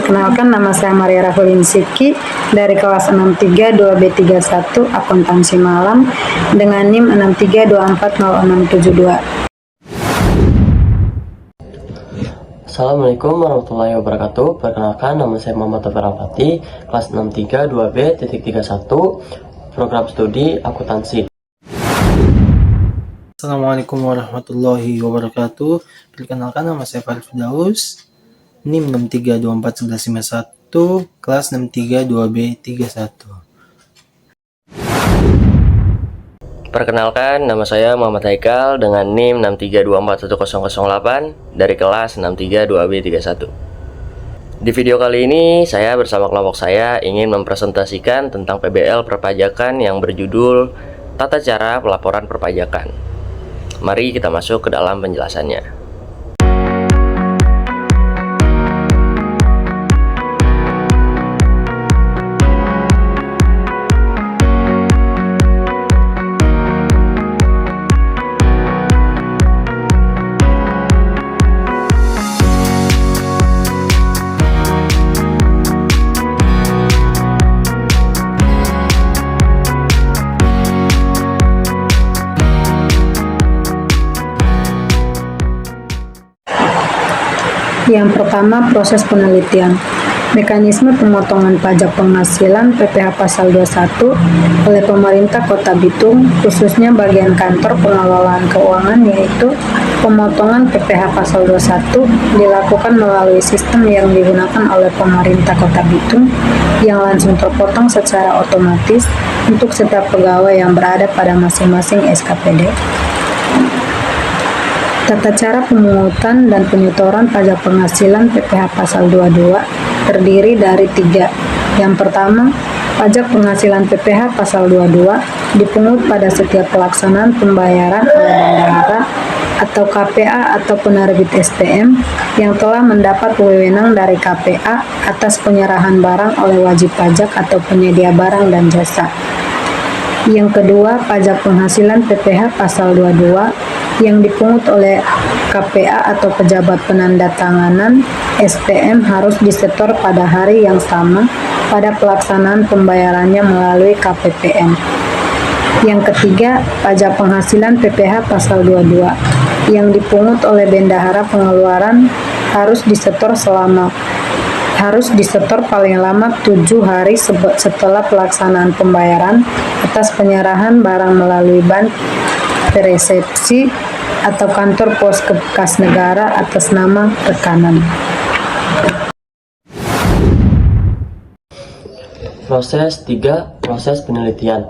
Perkenalkan, nama saya Maria Rahulin Siki dari kelas 63 2B31 Akuntansi Malam dengan NIM 63240672. Assalamualaikum warahmatullahi wabarakatuh. Perkenalkan, nama saya Muhammad Taufir Al-Fatih, kelas 63 2B.31, program studi akuntansi. Assalamualaikum warahmatullahi wabarakatuh. Perkenalkan, nama saya Farid Firdaus, NIM 63241151, kelas 63 2B31. Perkenalkan, nama saya Muhammad Haikal dengan NIM 63241008 dari kelas 63 2B31. Di video kali ini, saya bersama kelompok saya ingin mempresentasikan tentang PBL perpajakan yang berjudul Tata Cara Pelaporan Perpajakan. Mari kita masuk ke dalam penjelasannya. Yang pertama, proses penelitian. Mekanisme pemotongan pajak penghasilan PPh Pasal 21 oleh pemerintah Kota Bitung, khususnya bagian kantor pengelolaan keuangan, yaitu pemotongan PPh Pasal 21 dilakukan melalui sistem yang digunakan oleh pemerintah Kota Bitung yang langsung terpotong secara otomatis untuk setiap pegawai yang berada pada masing-masing SKPD. Tata cara pemungutan dan penyetoran pajak penghasilan PPh Pasal 22 terdiri dari 3. Yang pertama, pajak penghasilan PPh Pasal 22 dipungut pada setiap pelaksanaan pembayaran oleh bendahara atau KPA atau penerbit SPM yang telah mendapat wewenang dari KPA atas penyerahan barang oleh wajib pajak atau penyedia barang dan jasa. Yang kedua, pajak penghasilan PPh Pasal 22 yang dipungut oleh KPA atau pejabat penandatanganan SPM harus disetor pada hari yang sama pada pelaksanaan pembayarannya melalui KPPN. Yang ketiga, pajak penghasilan PPh Pasal 22 yang dipungut oleh bendahara pengeluaran harus disetor paling lama 7 hari setelah pelaksanaan pembayaran atas penyerahan barang melalui bank resepsi atau kantor pos kas negara atas nama rekanan. Proses 3. Proses penelitian.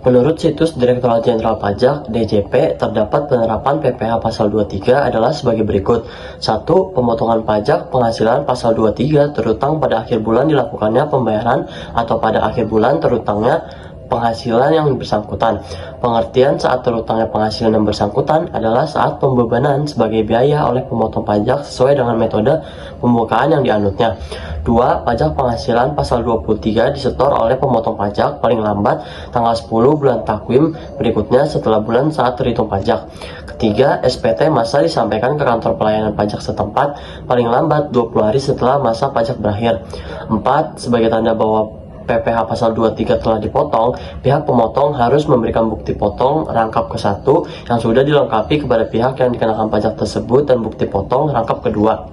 Menurut situs Direktorat Jenderal Pajak (DJP), terdapat penerapan PPh Pasal 23 adalah sebagai berikut. 1. Pemotongan pajak penghasilan Pasal 23 terutang pada akhir bulan dilakukannya pembayaran atau pada akhir bulan terutangnya penghasilan yang bersangkutan. Pengertian saat terutangnya penghasilan yang bersangkutan adalah saat pembebanan sebagai biaya oleh pemotong pajak sesuai dengan metode pembukaan yang dianutnya. 2. Pajak penghasilan Pasal 23 disetor oleh pemotong pajak paling lambat tanggal 10 bulan takwim berikutnya setelah bulan saat terhitung pajak. Ketiga, SPT masa disampaikan ke kantor pelayanan pajak setempat paling lambat 20 hari setelah masa pajak berakhir. 4. Sebagai tanda bahwa PPh Pasal 23 telah dipotong, pihak pemotong harus memberikan bukti potong rangkap ke-1 yang sudah dilengkapi kepada pihak yang dikenakan pajak tersebut dan bukti potong rangkap kedua.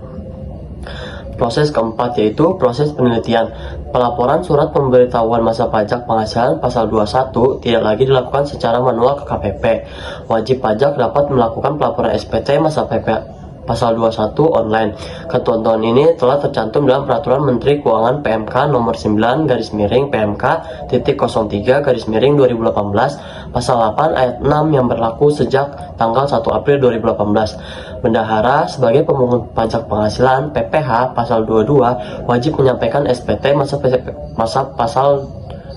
Proses keempat yaitu proses penelitian. Pelaporan surat pemberitahuan masa pajak penghasilan Pasal 21 tidak lagi dilakukan secara manual ke KPP. Wajib pajak dapat melakukan pelaporan SPT masa PPh Pasal 21 online. Ketentuan ini telah tercantum dalam Peraturan Menteri Keuangan PMK nomor 9/PMK.03/2018 Pasal 8 ayat 6 yang berlaku sejak tanggal 1 April 2018. Bendahara sebagai pemungut pajak penghasilan PPh Pasal 22 wajib menyampaikan SPT masa Pasal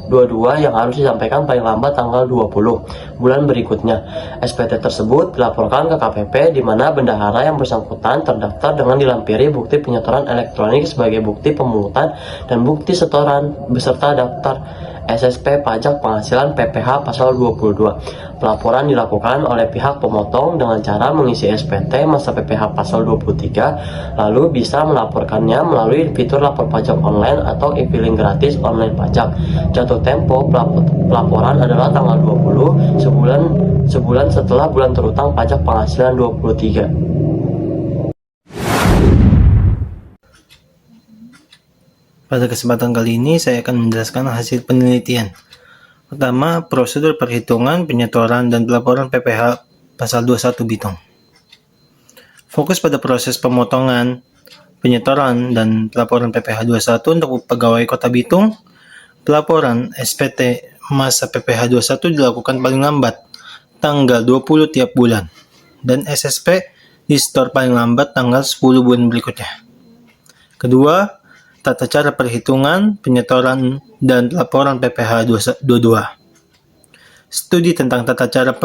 22 yang harus disampaikan paling lambat tanggal 20 bulan berikutnya. SPT tersebut dilaporkan ke KPP di mana bendahara yang bersangkutan terdaftar dengan dilampiri bukti penyetoran elektronik sebagai bukti pemungutan dan bukti setoran beserta daftar SSP Pajak Penghasilan PPh Pasal 22. Pelaporan dilakukan oleh pihak pemotong dengan cara mengisi SPT masa PPh Pasal 23, lalu bisa melaporkannya melalui fitur lapor pajak online atau e-filing gratis online pajak. Jatuh tempo pelaporan adalah tanggal 20, sebulan setelah bulan terutang pajak penghasilan 23. Pada kesempatan kali ini saya akan menjelaskan hasil penelitian. Pertama, prosedur perhitungan, penyetoran, dan pelaporan PPh Pasal 21 Bitung. Fokus pada proses pemotongan, penyetoran, dan pelaporan PPh 21 untuk pegawai Kota Bitung. Pelaporan SPT masa PPh 21 dilakukan paling lambat tanggal 20 tiap bulan, dan SSP di-store paling lambat tanggal 10 bulan berikutnya. Kedua, tata cara perhitungan, penyetoran, dan pelaporan PPh 22. Studi tentang tata cara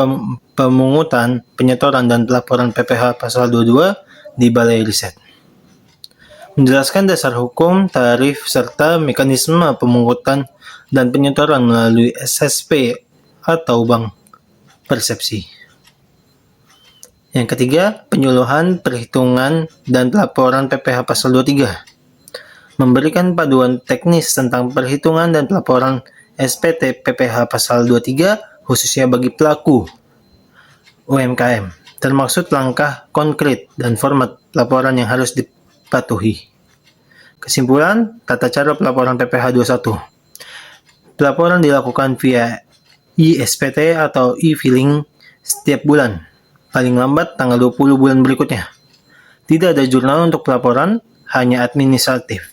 pemungutan, penyetoran, dan pelaporan PPh Pasal 22 di Balai Riset. Menjelaskan dasar hukum, tarif, serta mekanisme pemungutan dan penyetoran melalui SSP atau bank persepsi. Yang ketiga, penyuluhan, perhitungan, dan pelaporan PPh Pasal 23. Memberikan paduan teknis tentang perhitungan dan pelaporan SPT PPh Pasal 23 khususnya bagi pelaku UMKM, termaksud langkah konkret dan format pelaporan yang harus dipatuhi. Kesimpulan, tata cara pelaporan PPh 21. Pelaporan dilakukan via e-SPT atau e-filing setiap bulan, paling lambat tanggal 20 bulan berikutnya. Tidak ada jurnal untuk pelaporan, hanya administratif.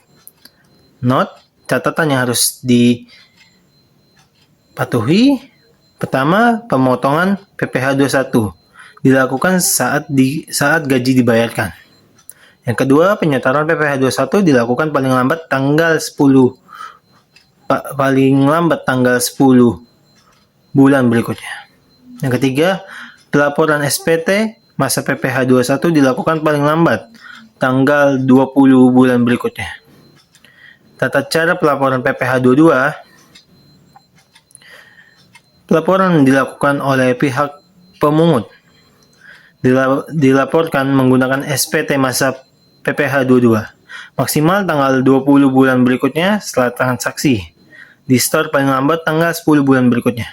Note, catatan yang harus dipatuhi. Pertama, pemotongan PPh 21 dilakukan saat gaji dibayarkan. Yang kedua, penyetoran PPh 21 dilakukan paling lambat tanggal 10 bulan berikutnya. Yang ketiga, pelaporan SPT masa PPh 21 dilakukan paling lambat tanggal 20 bulan berikutnya. Tata cara pelaporan PPh 22. Pelaporan dilakukan oleh pihak pemungut. Dilaporkan menggunakan SPT masa PPh 22. Maksimal tanggal 20 bulan berikutnya setelah transaksi. Di-store paling lambat tanggal 10 bulan berikutnya.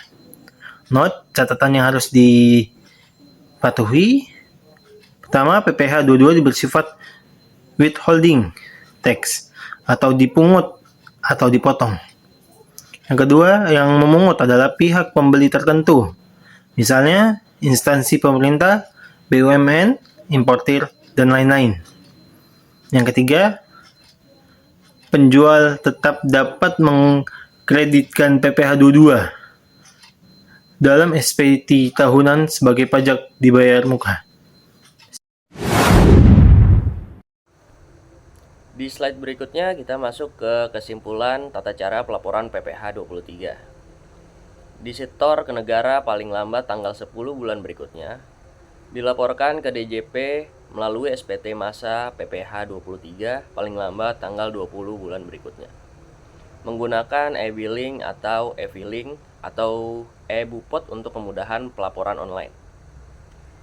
Note, catatan yang harus dipatuhi. Pertama, PPh 22 bersifat withholding tax atau dipungut atau dipotong. Yang kedua, yang memungut adalah pihak pembeli tertentu, misalnya instansi pemerintah, BUMN, importir, dan lain-lain. Yang ketiga, penjual tetap dapat mengkreditkan PPh 22 dalam SPT tahunan sebagai pajak dibayar muka. Di slide berikutnya kita masuk ke kesimpulan tata cara pelaporan PPh 23. Disetor ke negara paling lambat tanggal 10 bulan berikutnya. Dilaporkan ke DJP melalui SPT masa PPh 23 paling lambat tanggal 20 bulan berikutnya. Menggunakan e-billing atau e-filing atau e-bupot untuk kemudahan pelaporan online.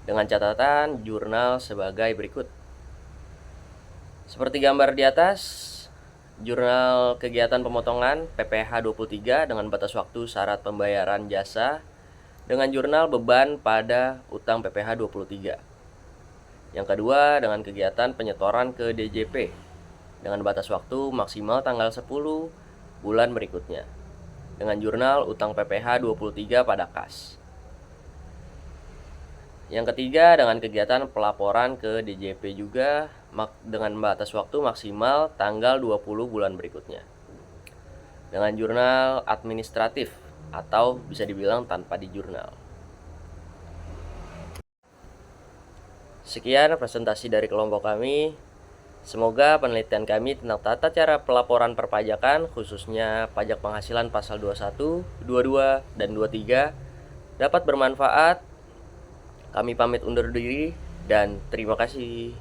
Dengan catatan jurnal sebagai berikut. Seperti gambar di atas, jurnal kegiatan pemotongan PPh 23 dengan batas waktu syarat pembayaran jasa dengan jurnal beban pada utang PPh 23. Yang kedua dengan kegiatan penyetoran ke DJP dengan batas waktu maksimal tanggal 10 bulan berikutnya dengan jurnal utang PPh 23 pada kas. Yang ketiga dengan kegiatan pelaporan ke DJP juga dengan batas waktu maksimal tanggal 20 bulan berikutnya. Dengan jurnal administratif atau bisa dibilang tanpa di jurnal. Sekian presentasi dari kelompok kami. Semoga penelitian kami tentang tata cara pelaporan perpajakan khususnya pajak penghasilan pasal 21, 22, dan 23 dapat bermanfaat. Kami pamit undur diri dan terima kasih.